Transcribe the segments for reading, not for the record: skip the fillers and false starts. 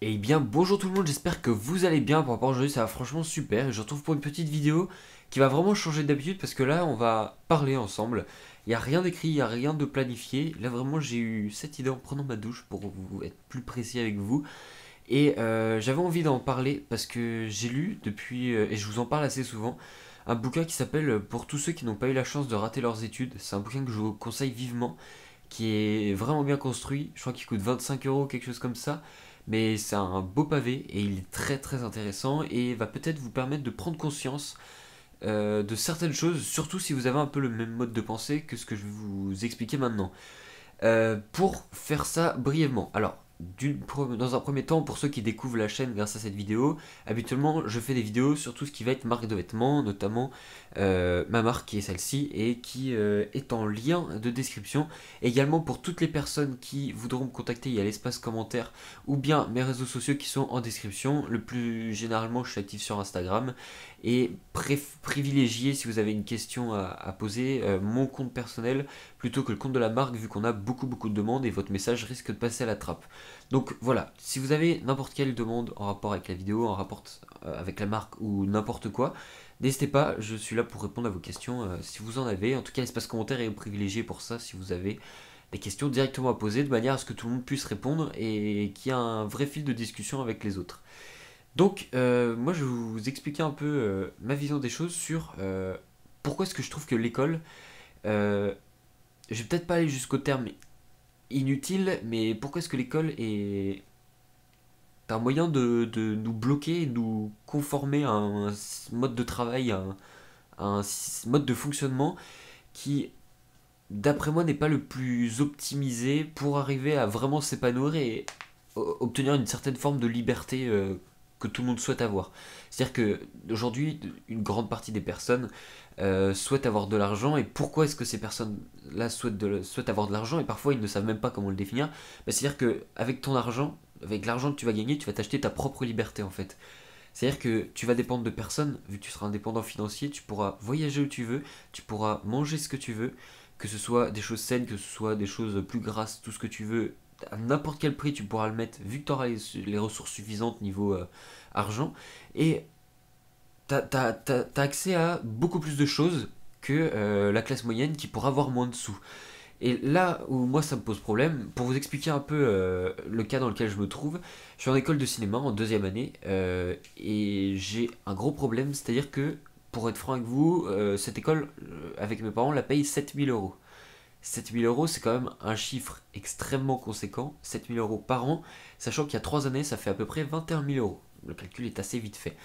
Eh bien bonjour tout le monde, j'espère que vous allez bien. Pour rapport à aujourd'hui ça va franchement super et je retrouve pour une petite vidéo qui va vraiment changer d'habitude parce que là on va parler ensemble. Il n'y a rien d'écrit, il n'y a rien de planifié. Là vraiment j'ai eu cette idée en prenant ma douche pour vous être plus précis avec vous. Et j'avais envie d'en parler parce que j'ai lu depuis, et je vous en parle assez souvent, un bouquin qui s'appelle Pour tous ceux qui n'ont pas eu la chance de rater leurs études. C'est un bouquin que je vous conseille vivement, qui est vraiment bien construit. Je crois qu'il coûte 25 euros, quelque chose comme ça. Mais c'est un beau pavé et il est très très intéressant et va peut-être vous permettre de prendre conscience de certaines choses, surtout si vous avez un peu le même mode de pensée que ce que je vais vous expliquer maintenant. Pour faire ça brièvement. Alors, dans un premier temps, pour ceux qui découvrent la chaîne grâce à cette vidéo, habituellement je fais des vidéos sur tout ce qui va être marque de vêtements, notamment ma marque qui est celle-ci et qui est en lien de description. Également pour toutes les personnes qui voudront me contacter, il y a l'espace commentaire ou bien mes réseaux sociaux qui sont en description. Le plus généralement, je suis actif sur Instagram et privilégiez si vous avez une question à poser mon compte personnel plutôt que le compte de la marque vu qu'on a beaucoup de demandes et votre message risque de passer à la trappe. Donc voilà, si vous avez n'importe quelle demande en rapport avec la vidéo, en rapport avec la marque ou n'importe quoi, n'hésitez pas, je suis là pour répondre à vos questions si vous en avez. En tout cas, l'espace commentaire est privilégié pour ça si vous avez des questions directement à poser de manière à ce que tout le monde puisse répondre et qu'il y ait un vrai fil de discussion avec les autres. Donc, moi je vais vous expliquer un peu ma vision des choses sur pourquoi est-ce que je trouve que l'école, euh, je vais peut-être pas aller jusqu'au terme inutile, mais pourquoi est-ce que l'école est un moyen de nous bloquer, de nous conformer à un mode de travail, à un mode de fonctionnement qui, d'après moi, n'est pas le plus optimisé pour arriver à vraiment s'épanouir et obtenir une certaine forme de liberté que tout le monde souhaite avoir. C'est-à-dire que aujourd'hui, une grande partie des personnes souhaitent avoir de l'argent. Et pourquoi est-ce que ces personnes-là souhaitent avoir de l'argent et parfois ils ne savent même pas comment le définir? Bah, c'est-à-dire que avec ton argent, avec l'argent que tu vas gagner, tu vas t'acheter ta propre liberté en fait. C'est-à-dire que tu vas dépendre de personne, vu que tu seras indépendant financier, tu pourras voyager où tu veux, tu pourras manger ce que tu veux, que ce soit des choses saines, que ce soit des choses plus grasses, tout ce que tu veux, à n'importe quel prix tu pourras le mettre, vu que tu auras les ressources suffisantes niveau argent, et tu as accès à beaucoup plus de choses que la classe moyenne qui pourra avoir moins de sous. Et là où moi ça me pose problème, pour vous expliquer un peu le cas dans lequel je me trouve, je suis en école de cinéma en deuxième année et j'ai un gros problème, c'est-à-dire que pour être franc avec vous, cette école avec mes parents la paye 7 000 euros. 7 000 euros c'est quand même un chiffre extrêmement conséquent, 7 000 euros par an, sachant qu'il y a 3 années ça fait à peu près 21 000 euros. Le calcul est assez vite fait.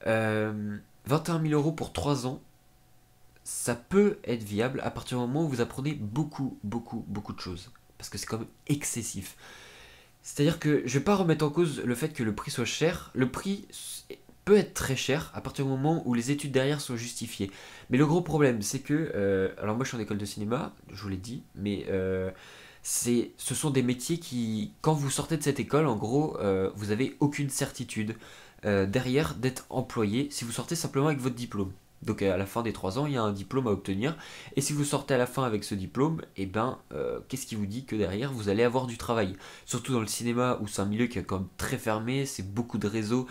21 000 euros pour 3 ans, ça peut être viable à partir du moment où vous apprenez beaucoup de choses. Parce que c'est quand même excessif. C'est-à-dire que je vais pas remettre en cause le fait que le prix soit cher. Le prix peut être très cher à partir du moment où les études derrière sont justifiées. Mais le gros problème, c'est que... alors moi je suis en école de cinéma, je vous l'ai dit, mais ce sont des métiers qui, quand vous sortez de cette école, en gros, vous avez aucune certitude derrière d'être employé si vous sortez simplement avec votre diplôme. Donc à la fin des 3 ans, il y a un diplôme à obtenir. Et si vous sortez à la fin avec ce diplôme, et ben, qu'est-ce qui vous dit que derrière, vous allez avoir du travail? Surtout dans le cinéma, où c'est un milieu qui est quand même très fermé, c'est beaucoup de réseaux,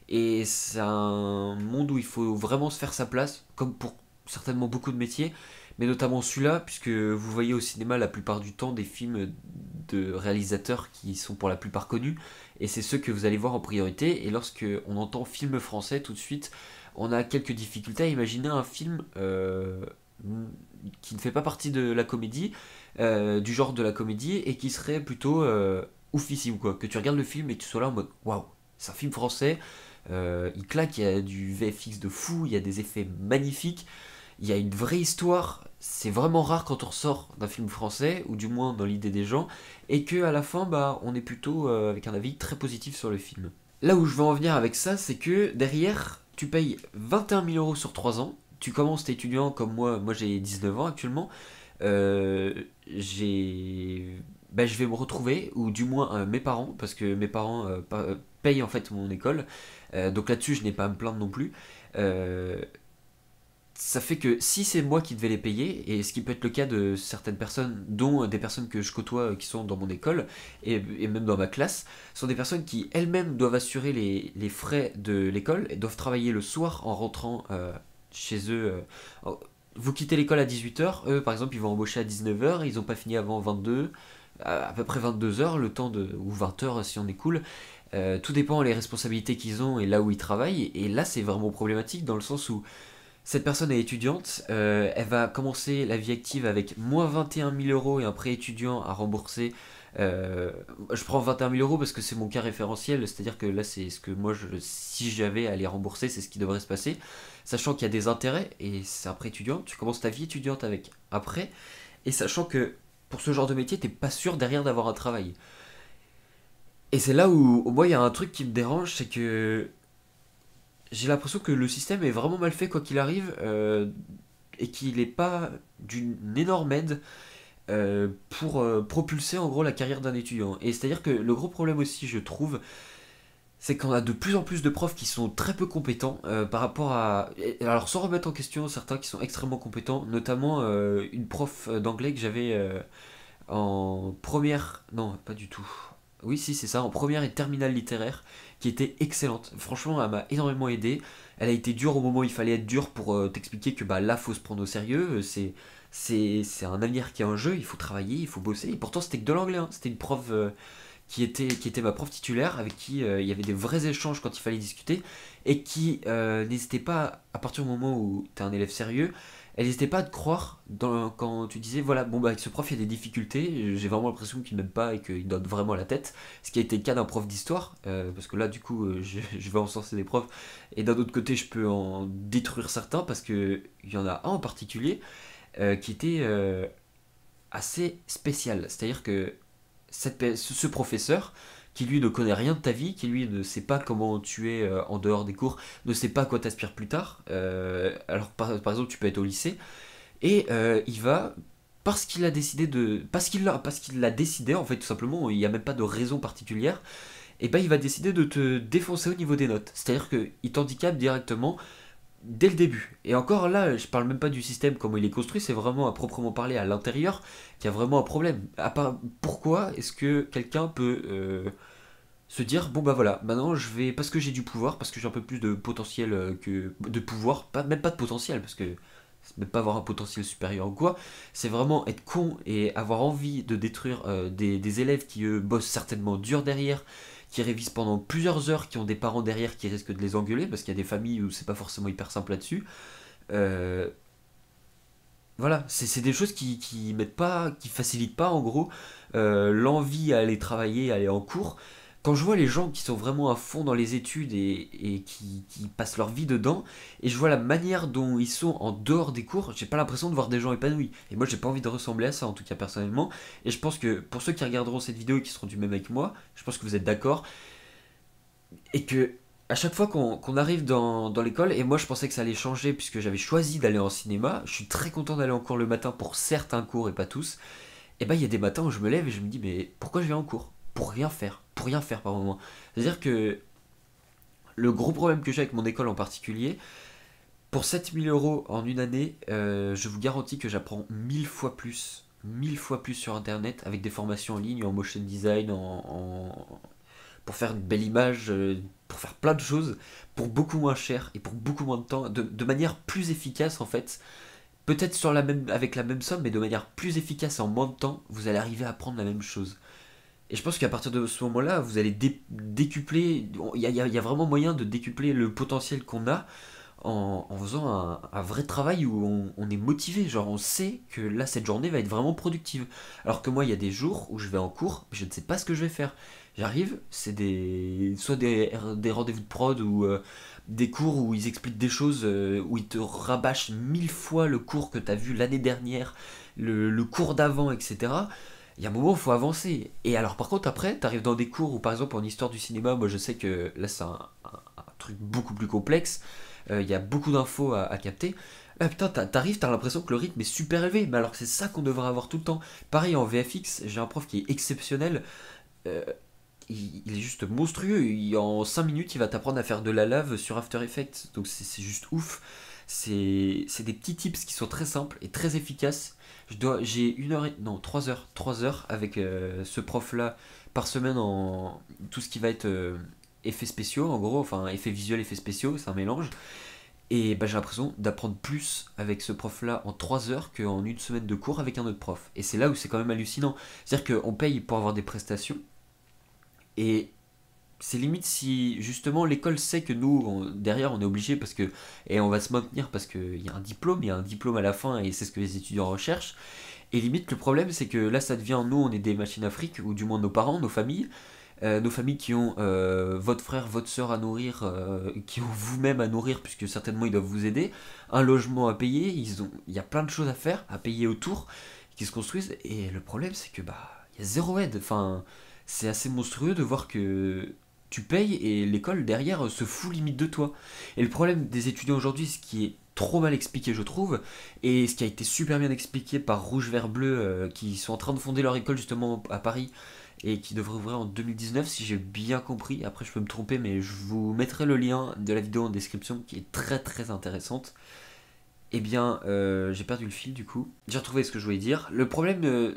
et c'est un monde où il faut vraiment se faire sa place, comme pour certainement beaucoup de métiers, mais notamment celui-là, puisque vous voyez au cinéma la plupart du temps des films de réalisateurs qui sont pour la plupart connus, et c'est ceux que vous allez voir en priorité, et lorsque on entend film français tout de suite, on a quelques difficultés à imaginer un film qui ne fait pas partie de la comédie, du genre de la comédie, et qui serait plutôt oufissime, quoi. Que tu regardes le film et que tu sois là en mode waouh, c'est un film français, il claque, il y a du VFX de fou, il y a des effets magnifiques, il y a une vraie histoire. C'est vraiment rare quand on ressort d'un film français, ou du moins dans l'idée des gens, et que à la fin, bah, on est plutôt avec un avis très positif sur le film. Là où je veux en venir avec ça, c'est que derrière, tu payes 21 000 euros sur 3 ans. Tu commences, t'es étudiant comme moi j'ai 19 ans actuellement. Euh, j'ai, je vais me retrouver, ou du moins mes parents, parce que mes parents payent en fait mon école. Donc là-dessus, je n'ai pas à me plaindre non plus. Euh, ça fait que si c'est moi qui devais les payer, et ce qui peut être le cas de certaines personnes, dont des personnes que je côtoie qui sont dans mon école, et même dans ma classe, sont des personnes qui elles-mêmes doivent assurer les frais de l'école, et doivent travailler le soir en rentrant chez eux. Vous quittez l'école à 18 h, eux par exemple ils vont embaucher à 19 h, ils n'ont pas fini avant 22, à peu près 22 h, le temps de, ou 20 h si on est cool. Tout dépend des responsabilités qu'ils ont et là où ils travaillent, et là c'est vraiment problématique dans le sens où cette personne est étudiante, elle va commencer la vie active avec moins 21 000 € et un prêt étudiant à rembourser. Je prends 21 000 € parce que c'est mon cas référentiel, c'est-à-dire que là c'est ce que moi, si j'avais à les rembourser, c'est ce qui devrait se passer. Sachant qu'il y a des intérêts et c'est un prêt étudiant, tu commences ta vie étudiante avec un prêt, et sachant que pour ce genre de métier, t'es pas sûr derrière d'avoir un travail. Et c'est là où, moi, il y a un truc qui me dérange, c'est que j'ai l'impression que le système est vraiment mal fait quoi qu'il arrive, et qu'il n'est pas d'une énorme aide pour propulser en gros la carrière d'un étudiant. Et c'est-à-dire que le gros problème aussi, je trouve, c'est qu'on a de plus en plus de profs qui sont très peu compétents par rapport à... Alors sans remettre en question certains qui sont extrêmement compétents, notamment une prof d'anglais que j'avais en première... Non, pas du tout. Oui, si, c'est ça, en première et terminale littéraire, qui était excellente. Franchement, elle m'a énormément aidé. Elle a été dure au moment où il fallait être dur pour t'expliquer que bah, là, faut se prendre au sérieux. C'est un avenir qui est en jeu, il faut travailler, il faut bosser. Et pourtant, c'était que de l'anglais, hein. C'était une prof qui était ma prof titulaire, avec qui il y avait des vrais échanges quand il fallait discuter, et qui n'hésitait pas, à partir du moment où tu es un élève sérieux, elle n'hésitait pas à te croire quand tu disais voilà, bon bah avec ce prof il y a des difficultés, j'ai vraiment l'impression qu'il m'aime pas et qu'il donne vraiment la tête, ce qui a été le cas d'un prof d'histoire, parce que là du coup je vais encenser des profs, et d'un autre côté je peux en détruire certains, parce qu'il y en a un en particulier qui était assez spécial, c'est-à-dire que ce professeur qui lui ne connaît rien de ta vie, qui lui ne sait pas comment tu es en dehors des cours, ne sait pas à quoi t'aspires plus tard. Alors par exemple tu peux être au lycée, et il va, parce qu'il l'a décidé en fait, tout simplement, il n'y a même pas de raison particulière, et ben il va décider de te défoncer au niveau des notes. C'est-à-dire qu'il t'handicape directement dès le début. Et encore là, je parle même pas du système, comment il est construit, c'est vraiment à proprement parler à l'intérieur qu'il y a vraiment un problème. Pourquoi est-ce que quelqu'un peut se dire bon bah voilà, maintenant je vais, parce que j'ai du pouvoir, parce que j'ai un peu plus de potentiel que de pouvoir, même pas de potentiel, parce que c'est même pas avoir un potentiel supérieur ou quoi, c'est vraiment être con et avoir envie de détruire des élèves qui eux bossent certainement dur derrière, qui révisent pendant plusieurs heures, qui ont des parents derrière qui risquent de les engueuler, parce qu'il y a des familles où c'est pas forcément hyper simple là-dessus. Euh, voilà, c'est des choses qui mettent pas, qui facilitent pas en gros l'envie à aller travailler, à aller en cours. Quand je vois les gens qui sont vraiment à fond dans les études et qui passent leur vie dedans, et je vois la manière dont ils sont en dehors des cours, j'ai pas l'impression de voir des gens épanouis. Et moi j'ai pas envie de ressembler à ça, en tout cas personnellement. Et je pense que pour ceux qui regarderont cette vidéo et qui seront du même avec moi, je pense que vous êtes d'accord. Et que à chaque fois qu'on arrive dans l'école, et moi je pensais que ça allait changer puisque j'avais choisi d'aller en cinéma, je suis très content d'aller en cours le matin pour certains cours et pas tous, et bah il y a des matins où je me lève et je me dis mais pourquoi je vais en cours? Pour rien faire par moment. C'est-à-dire que le gros problème que j'ai avec mon école en particulier, pour 7 000 € en une année, je vous garantis que j'apprends 1000 fois plus sur internet avec des formations en ligne, en motion design, pour faire une belle image, pour faire plein de choses, pour beaucoup moins cher et pour beaucoup moins de temps, de manière plus efficace en fait. Peut-être avec la même somme, mais de manière plus efficace et en moins de temps, vous allez arriver à apprendre la même chose. Et je pense qu'à partir de ce moment-là, vous allez décupler, il y a vraiment moyen de décupler le potentiel qu'on a en faisant un vrai travail où on est motivé, genre on sait que là cette journée va être vraiment productive. Alors que moi il y a des jours où je vais en cours, je ne sais pas ce que je vais faire. J'arrive, c'est soit des rendez-vous de prod ou des cours où ils expliquent des choses, où ils te rabâchent 1000 fois le cours que tu as vu l'année dernière, le cours d'avant, etc. Il y a un moment où il faut avancer. Et alors par contre après, tu arrives dans des cours où par exemple en histoire du cinéma, moi je sais que là c'est un truc beaucoup plus complexe, il y a beaucoup d'infos à capter. Là, putain, t'arrives, t'as l'impression que le rythme est super élevé, mais alors que c'est ça qu'on devrait avoir tout le temps. Pareil en VFX, j'ai un prof qui est exceptionnel, euh, il est juste monstrueux. En 5 minutes, il va t'apprendre à faire de la lave sur After Effects, donc c'est juste ouf. C'est des petits tips qui sont très simples et très efficaces. J'ai 1 heure, non 3 heures avec ce prof-là par semaine en tout ce qui va être effets spéciaux, en gros, enfin effets visuels, effets spéciaux, c'est un mélange. Et bah, j'ai l'impression d'apprendre plus avec ce prof-là en 3 heures qu'en une semaine de cours avec un autre prof. Et c'est là où c'est quand même hallucinant. C'est-à-dire qu'on paye pour avoir des prestations, et c'est limite si justement l'école sait que nous, derrière, on est obligé parce que, et on va se maintenir parce qu'il y a un diplôme, il y a un diplôme à la fin et c'est ce que les étudiants recherchent. Et limite, le problème, c'est que là, ça devient, nous, on est des machines à fric, ou du moins nos parents, nos familles qui ont votre frère, votre soeur à nourrir, qui ont vous-même à nourrir, puisque certainement ils doivent vous aider, un logement à payer, il y a plein de choses à faire, à payer autour, qui se construisent, et le problème, c'est que bah, il y a zéro aide. Enfin, c'est assez monstrueux de voir que tu payes et l'école derrière se fout limite de toi. Et le problème des étudiants aujourd'hui, ce qui est trop mal expliqué je trouve, et ce qui a été super bien expliqué par Rouge Vert Bleu, qui sont en train de fonder leur école justement à Paris, et qui devrait ouvrir en 2019 si j'ai bien compris. Après je peux me tromper, mais je vous mettrai le lien de la vidéo en description qui est très très intéressante. Eh bien, j'ai perdu le fil du coup. J'ai retrouvé ce que je voulais dire. Le problème,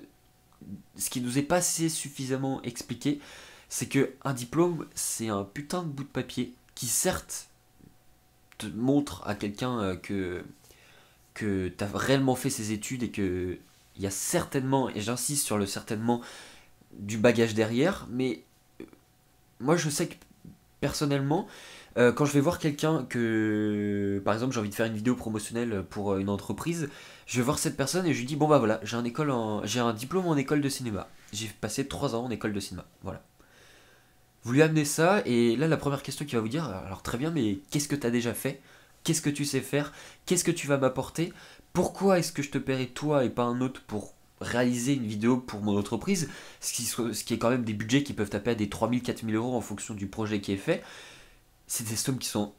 ce qui nous est pas assez suffisamment expliqué, c'est que un diplôme, c'est un putain de bout de papier qui certes te montre à quelqu'un que tu as réellement fait ses études et que il y a certainement, et j'insiste sur le certainement, du bagage derrière, mais moi je sais que personnellement, quand je vais voir quelqu'un que, par exemple, j'ai envie de faire une vidéo promotionnelle pour une entreprise, je vais voir cette personne et je lui dis, bon bah voilà, j'ai un diplôme en école de cinéma. J'ai passé 3 ans en école de cinéma, voilà. Vous lui amenez ça, et là la première question qu'il va vous dire, alors très bien, mais qu'est-ce que tu as déjà fait? Qu'est-ce que tu sais faire? Qu'est-ce que tu vas m'apporter? Pourquoi est-ce que je te paierai toi et pas un autre pour réaliser une vidéo pour mon entreprise? Ce qui est quand même des budgets qui peuvent taper à des 3 000 4 000 € en fonction du projet qui est fait. C'est des sommes qui sont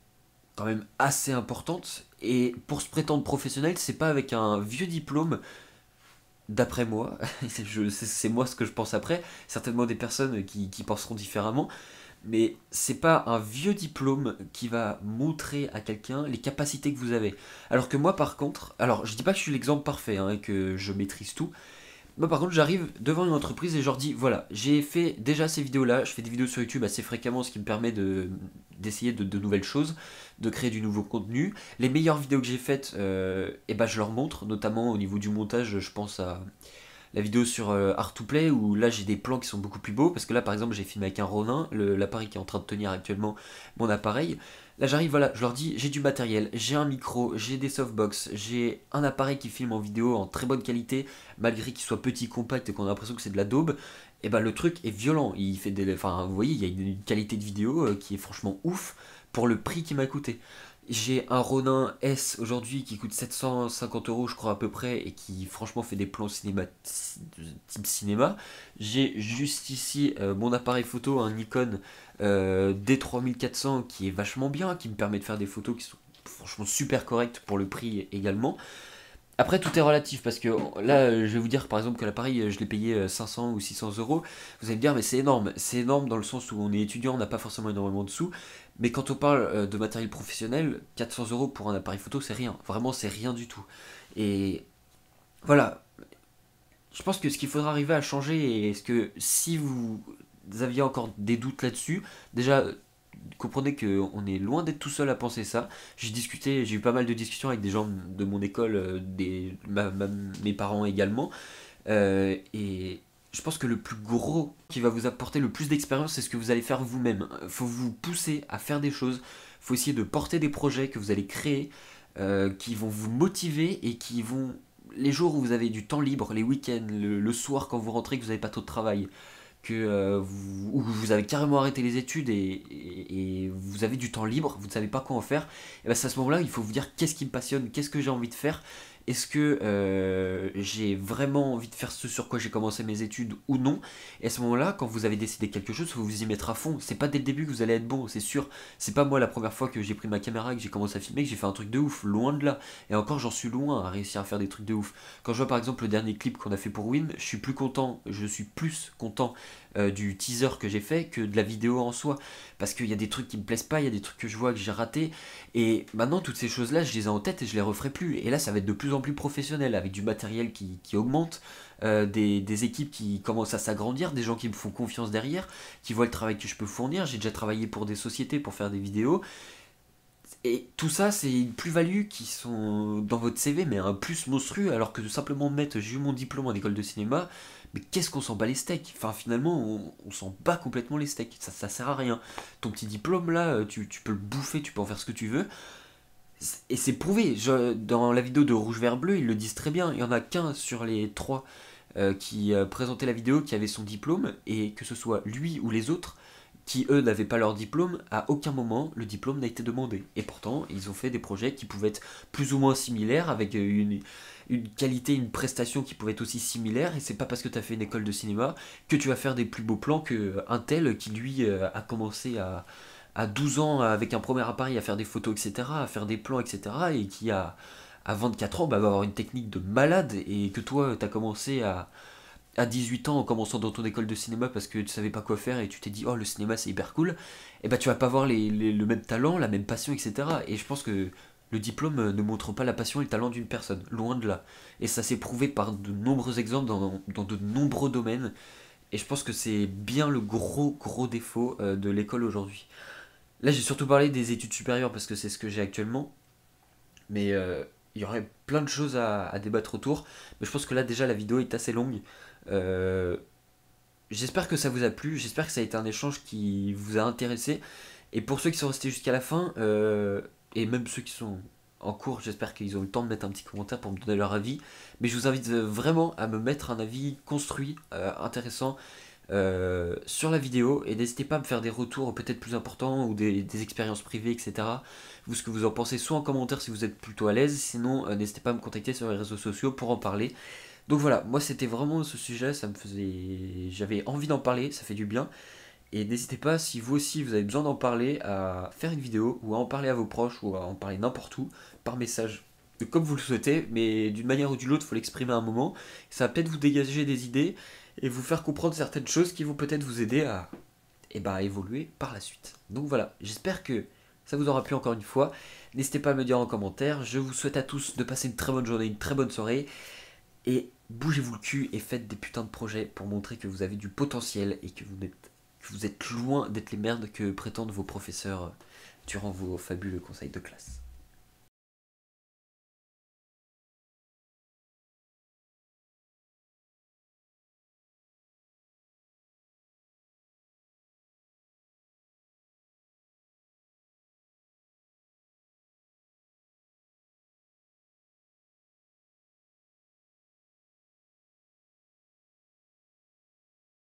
quand même assez importantes. Et pour se prétendre professionnel, c'est pas avec un vieux diplôme, d'après moi, c'est moi ce que je pense après, certainement des personnes qui penseront différemment, mais c'est pas un vieux diplôme qui va montrer à quelqu'un les capacités que vous avez. Alors que moi par contre, alors je dis pas que je suis l'exemple parfait, hein, et que je maîtrise tout, moi par contre j'arrive devant une entreprise et je leur dis voilà, j'ai fait déjà ces vidéos là, je fais des vidéos sur YouTube assez fréquemment, ce qui me permet d'essayer de nouvelles choses, de créer du nouveau contenu. Les meilleures vidéos que j'ai faites, et ben je leur montre, notamment au niveau du montage, je pense à la vidéo sur Art2Play où là j'ai des plans qui sont beaucoup plus beaux, parce que là par exemple j'ai filmé avec un Ronin, l'appareil qui est en train de tenir actuellement mon appareil. Là j'arrive, voilà, je leur dis j'ai du matériel, j'ai un micro, j'ai des softbox, j'ai un appareil qui filme en vidéo en très bonne qualité, malgré qu'il soit petit, compact et qu'on a l'impression que c'est de la daube. Et ben le truc est violent, il fait des, enfin vous voyez il y a une qualité de vidéo qui est franchement ouf pour le prix qui m'a coûté. J'ai un Ronin S aujourd'hui qui coûte 750 € je crois à peu près, et qui franchement fait des plans type cinéma. J'ai juste ici mon appareil photo, un Nikon D3400 qui est vachement bien, qui me permet de faire des photos qui sont franchement super correctes pour le prix également. Après, tout est relatif parce que là, je vais vous dire par exemple que l'appareil, je l'ai payé 500 ou 600 €. Vous allez me dire, mais c'est énorme. C'est énorme dans le sens où on est étudiant, on n'a pas forcément énormément de sous. Mais quand on parle de matériel professionnel, 400 € pour un appareil photo, c'est rien. Vraiment, c'est rien du tout. Et voilà, je pense que ce qu'il faudra arriver à changer, et ce que si vous aviez encore des doutes là-dessus, déjà comprenez qu'on est loin d'être tout seul à penser ça. J'ai eu pas mal de discussions avec des gens de mon école, mes parents également, et je pense que le plus gros qui va vous apporter le plus d'expérience, c'est ce que vous allez faire vous-même. Faut vous pousser à faire des choses, faut essayer de porter des projets que vous allez créer, qui vont vous motiver et qui vont, les jours où vous avez du temps libre, les week-ends, le soir quand vous rentrez, que vous n'avez pas trop de travail, où vous avez carrément arrêté les études et vous avez du temps libre, vous ne savez pas quoi en faire, et ben c'est à ce moment-là il faut vous dire qu'est-ce qui me passionne, qu'est-ce que j'ai envie de faire, est-ce que j'ai vraiment envie de faire ce sur quoi j'ai commencé mes études ou non. Et à ce moment-là, quand vous avez décidé quelque chose, faut vous y mettre à fond. C'est pas dès le début que vous allez être bon, c'est sûr. C'est pas moi la première fois que j'ai pris ma caméra, que j'ai commencé à filmer, que j'ai fait un truc de ouf, loin de là. Et encore, j'en suis loin à réussir à faire des trucs de ouf. Quand je vois par exemple le dernier clip qu'on a fait pour Win, je suis plus content du teaser que j'ai fait que de la vidéo en soi. Parce qu'il y a des trucs qui me plaisent pas, il y a des trucs que je vois que j'ai raté. Et maintenant, toutes ces choses-là, je les ai en tête et je les referai plus. Et là, ça va être de plus en plus professionnel, avec du matériel qui augmente, des équipes qui commencent à s'agrandir, des gens qui me font confiance derrière, qui voient le travail que je peux fournir. J'ai déjà travaillé pour des sociétés pour faire des vidéos. Et tout ça, c'est une plus-value qui sont dans votre CV, mais un plus monstrueux, alors que de simplement mettre j'ai eu mon diplôme en école de cinéma, mais qu'est-ce qu'on s'en bat les steaks? Enfin, finalement, on s'en bat complètement les steaks, ça sert à rien. Ton petit diplôme là, tu peux le bouffer, tu peux en faire ce que tu veux, et c'est prouvé. Dans la vidéo de Rouge Vert Bleu, ils le disent très bien, il y en a qu'un sur les trois qui présentait la vidéo qui avait son diplôme, et que ce soit lui ou les autres, qui eux n'avaient pas leur diplôme, à aucun moment le diplôme n'a été demandé. Et pourtant, ils ont fait des projets qui pouvaient être plus ou moins similaires, avec une qualité, une prestation qui pouvait être aussi similaire, et c'est pas parce que tu as fait une école de cinéma que tu vas faire des plus beaux plans qu'un tel qui lui a commencé à 12 ans avec un premier appareil à faire des photos, etc., à faire des plans, etc., et qui à 24 ans bah, va avoir une technique de malade, et que toi, tu as commencé à 18 ans en commençant dans ton école de cinéma parce que tu savais pas quoi faire et tu t'es dit oh le cinéma c'est hyper cool, et bah tu vas pas avoir le même talent, la même passion, etc. Et je pense que le diplôme ne montre pas la passion et le talent d'une personne, loin de là. Et ça s'est prouvé par de nombreux exemples dans de nombreux domaines. Et je pense que c'est bien le gros défaut de l'école aujourd'hui. Là j'ai surtout parlé des études supérieures parce que c'est ce que j'ai actuellement. Mais il y aurait plein de choses à débattre autour. Mais je pense que là déjà la vidéo est assez longue. Euh, J'espère que ça vous a plu, j'espère que ça a été un échange qui vous a intéressé. Et pour ceux qui sont restés jusqu'à la fin, et même ceux qui sont en cours, j'espère qu'ils ont eu le temps de mettre un petit commentaire pour me donner leur avis. Mais je vous invite vraiment à me mettre un avis construit, intéressant, sur la vidéo. Et n'hésitez pas à me faire des retours peut-être plus importants ou des expériences privées, etc. Vous, ce que vous en pensez, soit en commentaire si vous êtes plutôt à l'aise, sinon n'hésitez pas à me contacter sur les réseaux sociaux pour en parler. Donc voilà, moi c'était vraiment ce sujet, ça me faisait, j'avais envie d'en parler, ça fait du bien. Et n'hésitez pas, si vous aussi vous avez besoin d'en parler, à faire une vidéo ou à en parler à vos proches ou à en parler n'importe où par message, comme vous le souhaitez, mais d'une manière ou d'une autre, il faut l'exprimer à un moment. Ça va peut-être vous dégager des idées et vous faire comprendre certaines choses qui vont peut-être vous aider à, évoluer par la suite. Donc voilà, j'espère que ça vous aura plu encore une fois. N'hésitez pas à me dire en commentaire. Je vous souhaite à tous de passer une très bonne journée, une très bonne soirée. Et bougez-vous le cul et faites des putains de projets pour montrer que vous avez du potentiel et que vous êtes loin d'être les merdes que prétendent vos professeurs durant vos fabuleux conseils de classe.